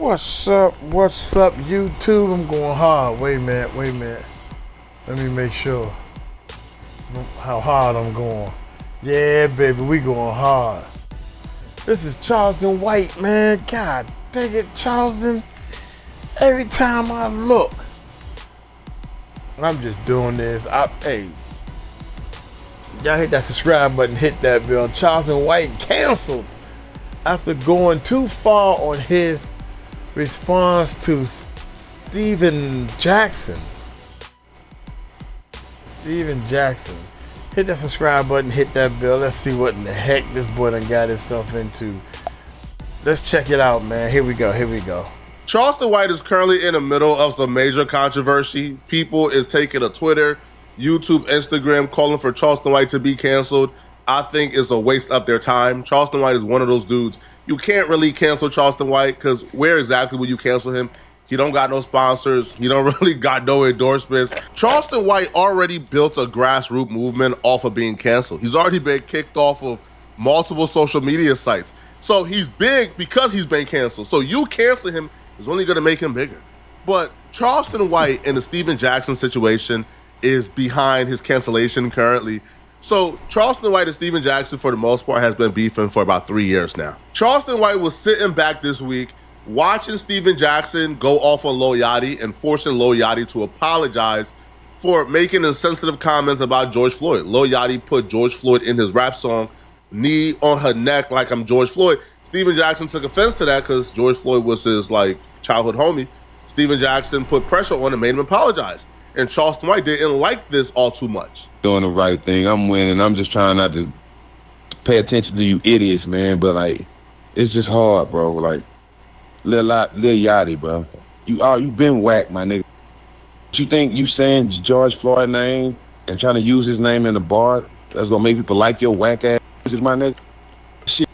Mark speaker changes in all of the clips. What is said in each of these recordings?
Speaker 1: What's up? What's up, YouTube? I'm going hard. Wait a minute. Let me make sure how hard I'm going. Yeah, baby, we going hard. This is Charleston White, man. God dang it, Charleston. Every time I look, I'm just doing this. Hey, y'all hit that subscribe button, hit that bell. Charleston White canceled after going too far on his response to Steven Jackson. Hit that subscribe button, hit that bell. Let's see what in the heck this boy done got himself into. Let's check it out, man. Here we go.
Speaker 2: Charleston White is currently in the middle of some major controversy. People is taking to Twitter, YouTube, Instagram, calling for Charleston White to be canceled. I think it's a waste of their time. Charleston White is one of those dudes. You can't really cancel Charleston White because where exactly will you cancel him? He don't got no sponsors. He don't really got no endorsements. Charleston White already built a grassroots movement off of being canceled. He's already been kicked off of multiple social media sites. So he's big because he's been canceled. So you canceling him is only going to make him bigger. But Charleston White in the Steven Jackson situation is behind his cancellation currently. So Charleston White and Steven Jackson, for the most part, has been beefing for about 3 years now. Charleston White was sitting back this week watching Steven Jackson go off on Lil Yachty and forcing Lil Yachty to apologize for making insensitive comments about George Floyd. Lil Yachty put George Floyd in his rap song, knee on her neck like I'm George Floyd. Steven Jackson took offense to that because George Floyd was his childhood homie. Steven Jackson put pressure on and made him apologize. And Charleston White didn't like this all too much.
Speaker 3: Doing the right thing. I'm winning. I'm just trying not to pay attention to you idiots, man. But it's just hard, bro. Lil Yachty, bro. You been whacked, my nigga. You think you saying George Floyd name and trying to use his name in the bar that's gonna make people like your whack ass, my nigga? Shit,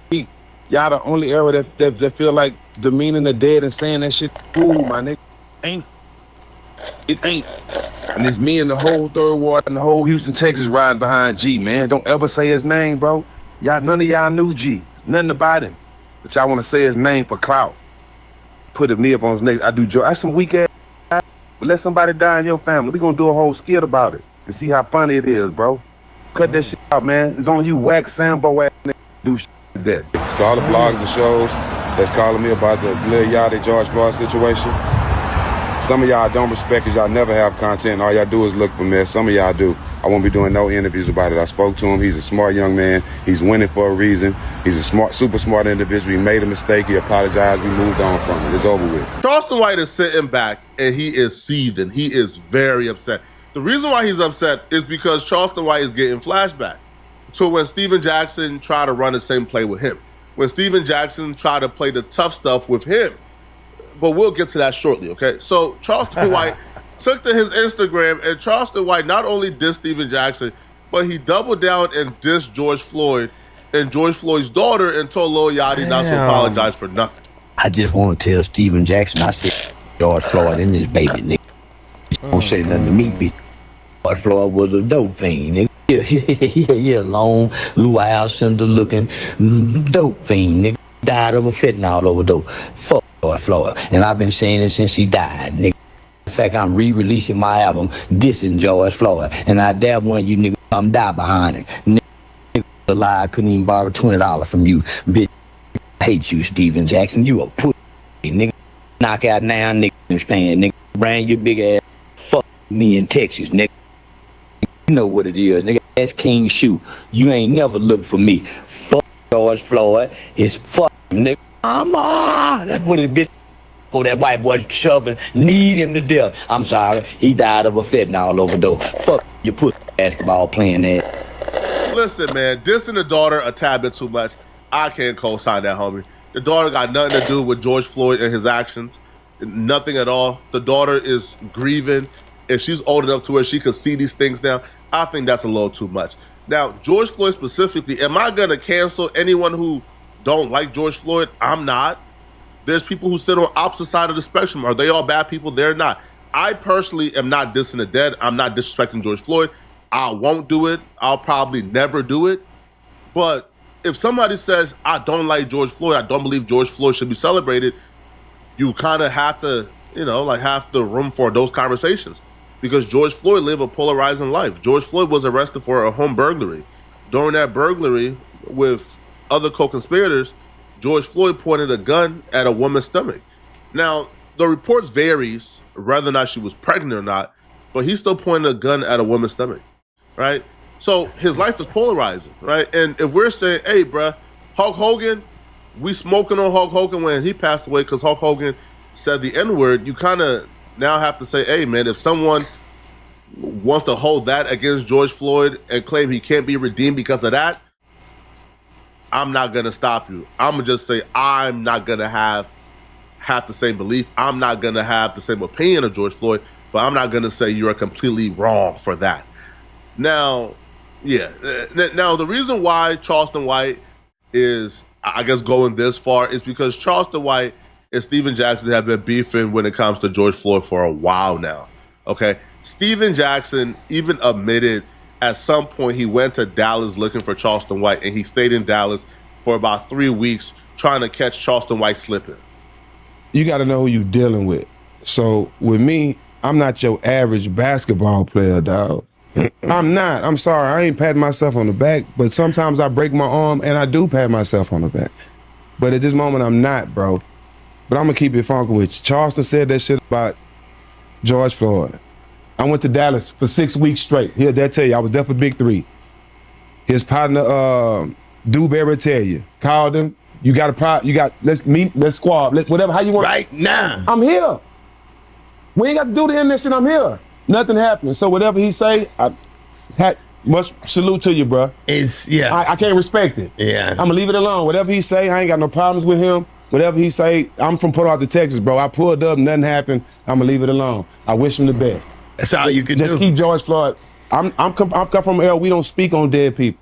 Speaker 3: y'all the only era that feel like demeaning the dead and saying that shit cool, my nigga. It ain't. And it's me and the whole Third Ward and the whole Houston, Texas riding behind G, man. Don't ever say his name, bro. None of y'all knew G. Nothing about him. But y'all want to say his name for clout. Put him knee up on his neck. I do joke. That's some weak ass. But let somebody die in your family. We gonna do a whole skit about it and see how funny it is, bro. Cut that shit out, man. It's on you whack Sambo ass nigga do shit like that.
Speaker 4: To all the blogs and shows that's calling me about the Lil Yachty George Floyd situation. Some of y'all don't respect because y'all never have content. All y'all do is look for mess. Some of y'all do. I won't be doing no interviews about it. I spoke to him. He's a smart young man. He's winning for a reason. He's a super smart individual. He made a mistake. He apologized. We moved on from it. It's over with.
Speaker 2: Charleston White is sitting back and he is seething. He is very upset. The reason why he's upset is because Charleston White is getting flashback to when Steven Jackson tried to run the same play with him. When Steven Jackson tried to play the tough stuff with him. But we'll get to that shortly, okay? So Charleston White took to his Instagram, and Charleston White not only dissed Steven Jackson, but he doubled down and dissed George Floyd and George Floyd's daughter and told Lil Yachty not to apologize for nothing.
Speaker 5: I just want to tell Steven Jackson, I said George Floyd and this baby, nigga. Don't say nothing to me, bitch. George Floyd was a dope fiend, nigga. Yeah, long, blue eyes, center looking dope fiend, nigga. Died of a fentanyl overdose. Fuck George Floyd. And I've been saying it since he died, nigga. In fact, I'm re-releasing my album, dissing George Floyd. And I dare one of you niggas come die behind it. Nigga alive couldn't even borrow $20 from you. Bitch, I hate you, Steven Jackson. You a pussy, nigga. Knock out now, nigga. Understand, nigga. Bring your big ass. Fuck me in Texas, nigga. You know what it is, nigga. That's King Shoe. You ain't never looked for me. Fuck George Floyd. It's fuck, nigga. That's what it bitch. Oh, that white boy shoving, need him to death. I'm sorry, he died of a fentanyl overdose. Fuck your pussy basketball playing that.
Speaker 2: Listen, man, dissing the daughter a tad bit too much. I can't co-sign that, homie. The daughter got nothing to do with George Floyd and his actions. Nothing at all. The daughter is grieving. If she's old enough to where she could see these things now, I think that's a little too much. Now, George Floyd specifically, am I gonna cancel anyone who don't like George Floyd? I'm not. There's people who sit on opposite side of the spectrum. Are they all bad people? They're not. I personally am not dissing the dead. I'm not disrespecting George Floyd. I won't do it. I'll probably never do it. But if somebody says, I don't like George Floyd, I don't believe George Floyd should be celebrated, you kind of have to, have the room for those conversations, because George Floyd lived a polarizing life. George Floyd was arrested for a home burglary. During that burglary with other co-conspirators, George Floyd pointed a gun at a woman's stomach. Now, the reports varies whether or not she was pregnant or not, but he still pointed a gun at a woman's stomach, right? So his life is polarizing, right? And if we're saying, hey, bruh, Hulk Hogan, we smoking on Hulk Hogan when he passed away because Hulk Hogan said the N-word, you kind of now have to say, hey, man, if someone wants to hold that against George Floyd and claim he can't be redeemed because of that, I'm not going to stop you. I'm going to just say I'm not going to have the same belief. I'm not going to have the same opinion of George Floyd, but I'm not going to say you're completely wrong for that. Now, yeah. Now, the reason why Charleston White is, I guess, going this far is because Charleston White and Steven Jackson have been beefing when it comes to George Floyd for a while now, okay? Steven Jackson even admitted at some point he went to Dallas looking for Charleston White, and he stayed in Dallas for about 3 weeks trying to catch Charleston White slipping.
Speaker 4: You got to know who you're dealing with. So with me, I'm not your average basketball player, dog. I'm not. I'm sorry. I ain't patting myself on the back, but sometimes I break my arm and I do pat myself on the back. But at this moment, I'm not, bro. But I'm going to keep it funky with you. Charleston said that shit about George Floyd. I went to Dallas for 6 weeks straight. He'll tell you, I was there for Big 3. His partner, Dewberry, tell you, called him. You got a problem? Let's meet, let's squab, whatever, how you want.
Speaker 6: Right now.
Speaker 4: I'm here. We ain't got to do the internet shit, I'm here. Nothing happening. So whatever he say, much salute to you, bro. I can't respect it.
Speaker 6: Yeah.
Speaker 4: I'm gonna leave it alone. Whatever he say, I ain't got no problems with him. Whatever he say, I'm from Port Arthur, Texas, bro. I pulled up, nothing happened. I'm gonna leave it alone. I wish him the best.
Speaker 6: That's all you can
Speaker 4: Just
Speaker 6: do.
Speaker 4: keep George Floyd. I'm come from L. We don't speak on dead people.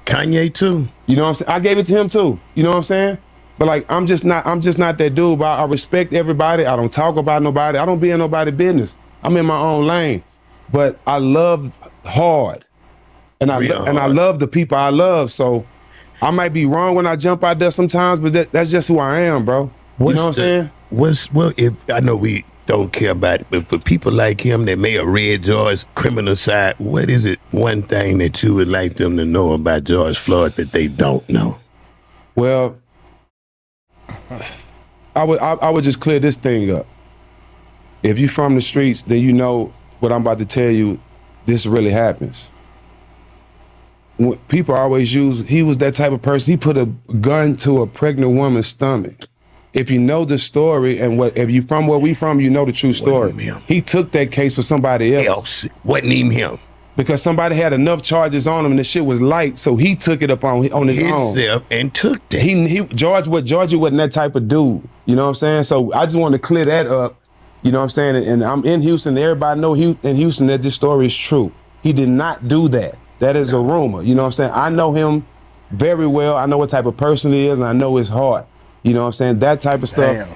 Speaker 6: Kanye too.
Speaker 4: You know what I'm saying? I gave it to him too. You know what I'm saying? But like, I'm just not that dude. But I respect everybody. I don't talk about nobody. I don't be in nobody's business. I'm in my own lane. But I love hard, and I love the people I love. So I might be wrong when I jump out there sometimes, but that's just who I am, bro. You know what I'm saying?
Speaker 6: If I know we don't care about it, but for people like him that may have read George's criminal side, what is it one thing that you would like them to know about George Floyd that they don't know?
Speaker 4: Well, I would just clear this thing up. If you're from the streets, then you know what I'm about to tell you, this really happens. When people always use, he was that type of person, he put a gun to a pregnant woman's stomach. If you know the story and if you from where we from, you know the true story. He took that case for somebody else.
Speaker 6: Wasn't even him.
Speaker 4: Because somebody had enough charges on him and the shit was light, so he took it up on his own.
Speaker 6: Himself and took that.
Speaker 4: George wasn't that type of dude. You know what I'm saying? So I just wanted to clear that up. You know what I'm saying? And I'm in Houston. Everybody know in Houston that this story is true. He did not do that. That is a rumor. You know what I'm saying? I know him very well. I know what type of person he is, and I know his heart. You know what I'm saying? That type of stuff,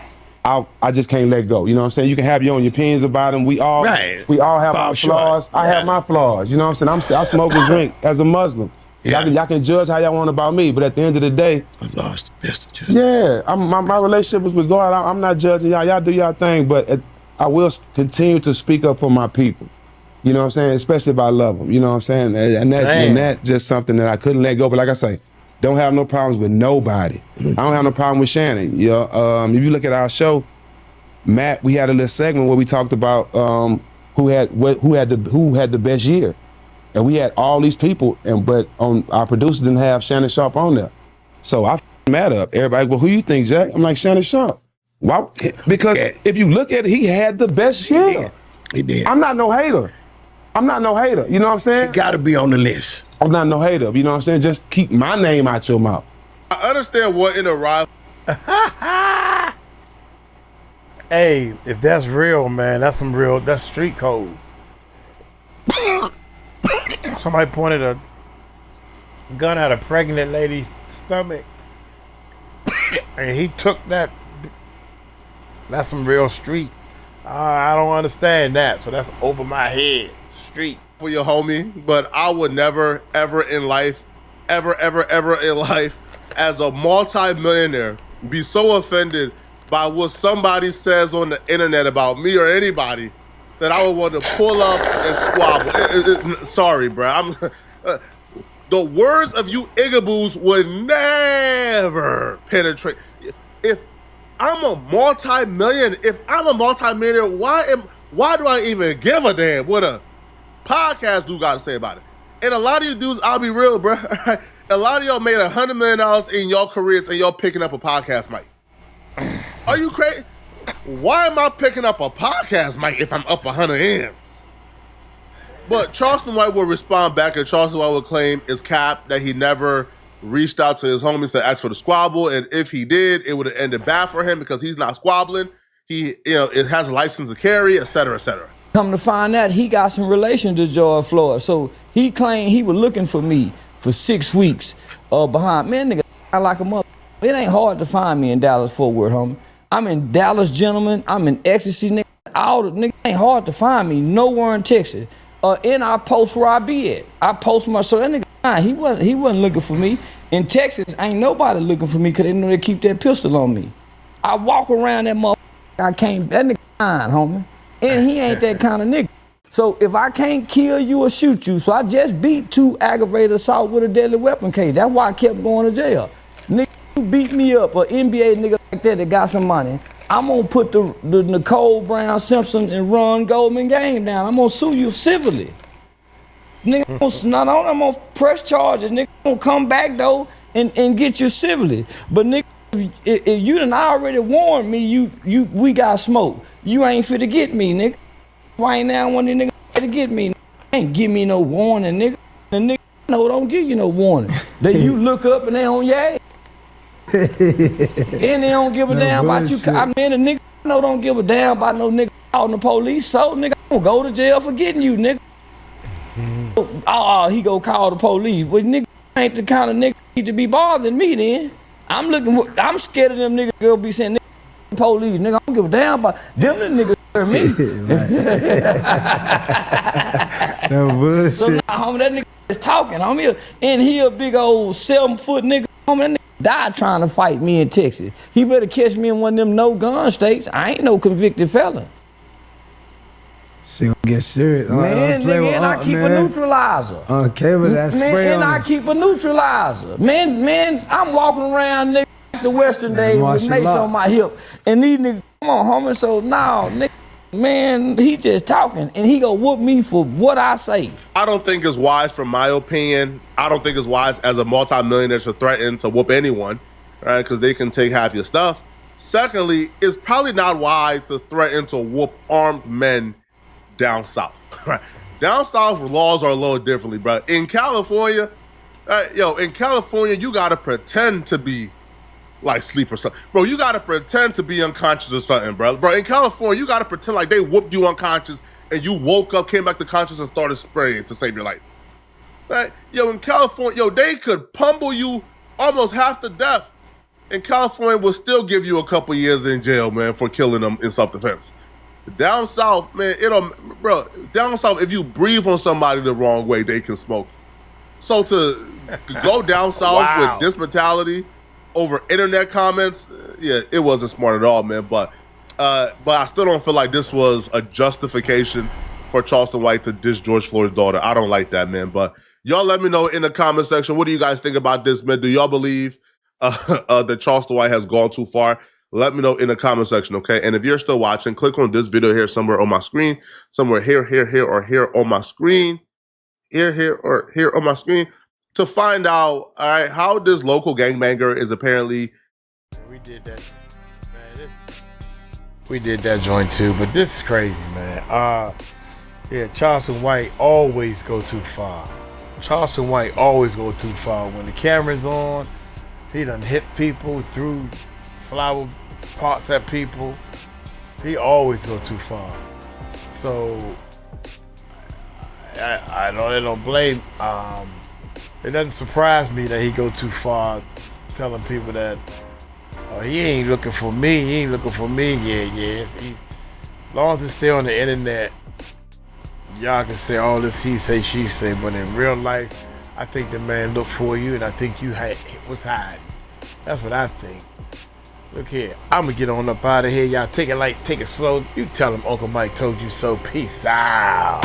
Speaker 4: I just can't let go. You know what I'm saying? You can have your own opinions about him. We all have our flaws. I have my flaws. You know what I'm saying? I smoke and drink as a Muslim. Yeah. Y'all can judge how y'all want about me, but at the end of the day,
Speaker 6: I lost the best of judge.
Speaker 4: Yeah, my relationship is with God. I'm not judging y'all. Y'all do y'all thing, but I will continue to speak up for my people. You know what I'm saying? Especially if I love them. You know what I'm saying? And that just something that I couldn't let go. But like I say, don't have no problems with nobody. I don't have no problem with Shannon. You know, if you look at our show, Matt, we had a little segment where we talked about who had the best year, and we had all these people, but our producers didn't have Shannon Sharp on there. So I Matt up. Everybody, well, who you think, Jack? I'm like, Shannon Sharp. Why? Because if you look at it, he had the best year.
Speaker 6: He did.
Speaker 4: I'm not no hater. You know what I'm saying?
Speaker 6: He got to be on the list.
Speaker 4: I'm not no hater. You know what I'm saying? Just keep my name out your mouth.
Speaker 2: I understand what in a rival.
Speaker 1: Hey, if that's real, man, that's street code. Somebody pointed a gun at a pregnant lady's stomach, and he took that. That's some real street. I don't understand that, so that's over my head. Street.
Speaker 2: For your homie, but I would never, ever in life, ever in life, as a multi-millionaire, be so offended by what somebody says on the internet about me or anybody that I would want to pull up and squabble. Sorry, bro. The words of you igaboos would never penetrate. If I'm a multi-millionaire, why do I even give a damn what a podcast dude got to say about it? And a lot of you dudes, I'll be real, bro. A lot of y'all made $100 million in your careers and y'all picking up a podcast mic. Are you crazy? Why am I picking up a podcast mic if I'm up 100 M's? But Charleston White will respond back, and Charleston White will claim it's cap that he never reached out to his homies to ask for the squabble, and if he did, it would have ended bad for him because he's not squabbling. It has a license to carry, et cetera, et cetera.
Speaker 7: Come to find out, he got some relation to George Floyd, so he claimed he was looking for me for 6 weeks behind. Man, nigga, I like a mother. It ain't hard to find me in Dallas-Fort Worth, homie. I'm in Dallas, gentlemen. I'm in Ecstasy, nigga. All the nigga ain't hard to find me nowhere in Texas. And I post where I be at. I post so that nigga, he wasn't looking for me. In Texas, ain't nobody looking for me because they know they keep that pistol on me. I walk around that motherfucker, that nigga fine, homie. And he ain't that kind of nigga. So if I can't kill you or shoot you, so I just beat 2 aggravated assault with a deadly weapon case. That's why I kept going to jail. Nigga, you beat me up, an NBA nigga like that got some money. I'm gonna put the Nicole Brown Simpson and Ron Goldman game down. I'm gonna sue you civilly. Nigga, I'm gonna press charges. Nigga, I'm gonna come back though and get you civilly. But nigga, if you done already warned me, we got smoke. You ain't fit to get me, nigga. Right now, one of these niggas to get me. Ain't give me no warning, nigga. The nigga no don't give you no warning. Then you look up and they on your ass. And they don't give a damn about you. I mean, the nigga don't give a damn about no nigga calling the police. So nigga, I'm gonna go to jail for getting you, nigga. He go call the police. Well, nigga ain't the kind of nigga need to be bothering me then. I'm scared of them niggas girl be saying nigga police. Nigga, I don't give a damn about them niggas hurt me.
Speaker 8: No bullshit.
Speaker 7: So now, homie, that nigga is talking, homie. And he a big old 7-foot nigga. Homie, that nigga died trying to fight me in Texas. He better catch me in one of them no-gun states. I ain't no convicted felon.
Speaker 8: She gonna get serious.
Speaker 7: Man, nigga, and I keep a neutralizer.
Speaker 8: Okay, but that's spray
Speaker 7: and I keep a neutralizer. Man, I'm walking around, nigga, the Western Day with mace on my hip. And these niggas, come on, homie, so now, nigga, man, he just talking, and he gonna whoop me for what I say.
Speaker 2: I don't think it's wise, from my opinion. I don't think it's wise as a multimillionaire to threaten to whoop anyone, right? Because they can take half your stuff. Secondly, it's probably not wise to threaten to whoop armed men down south. Right? Down south, laws are a little differently, bro. In California, you gotta pretend to be like sleep or something. Bro, you gotta pretend to be unconscious or something, bro. Bro, in California, you gotta pretend like they whooped you unconscious and you woke up, came back to conscious and started spraying to save your life. Right? In California, they could pummel you almost half to death. And California will still give you a couple years in jail, man, for killing them in self-defense. Down south, man, down south, if you breathe on somebody the wrong way, they can smoke. So to go down south with this mentality over internet comments, it wasn't smart at all, man. But I still don't feel like this was a justification for Charleston White to diss George Floyd's daughter. I don't like that, man. But y'all let me know in the comment section, what do you guys think about this, man? Do y'all believe that Charleston White has gone too far? Let me know in the comment section, okay? And if you're still watching, click on this video here somewhere on my screen, somewhere here, or here on my screen, here, or here on my screen, to find out, all right, how this local gangbanger is apparently...
Speaker 1: We did that, man. We did that joint too, but this is crazy, man. Charleston White always go too far. Charleston White always go too far. When the camera's on, he done hit people, threw flower pots at people. He always go too far. So I don't blame. It doesn't surprise me that he go too far, telling people that he ain't looking for me. He ain't looking for me. Yeah. As long as it's still on the internet, y'all can say all this he say, she say. But in real life, I think the man looked for you, and I think you was hiding. That's what I think. Look here, I'm gonna get on up out of here. Y'all take it light, take it slow. You tell him Uncle Mike told you so. Peace out.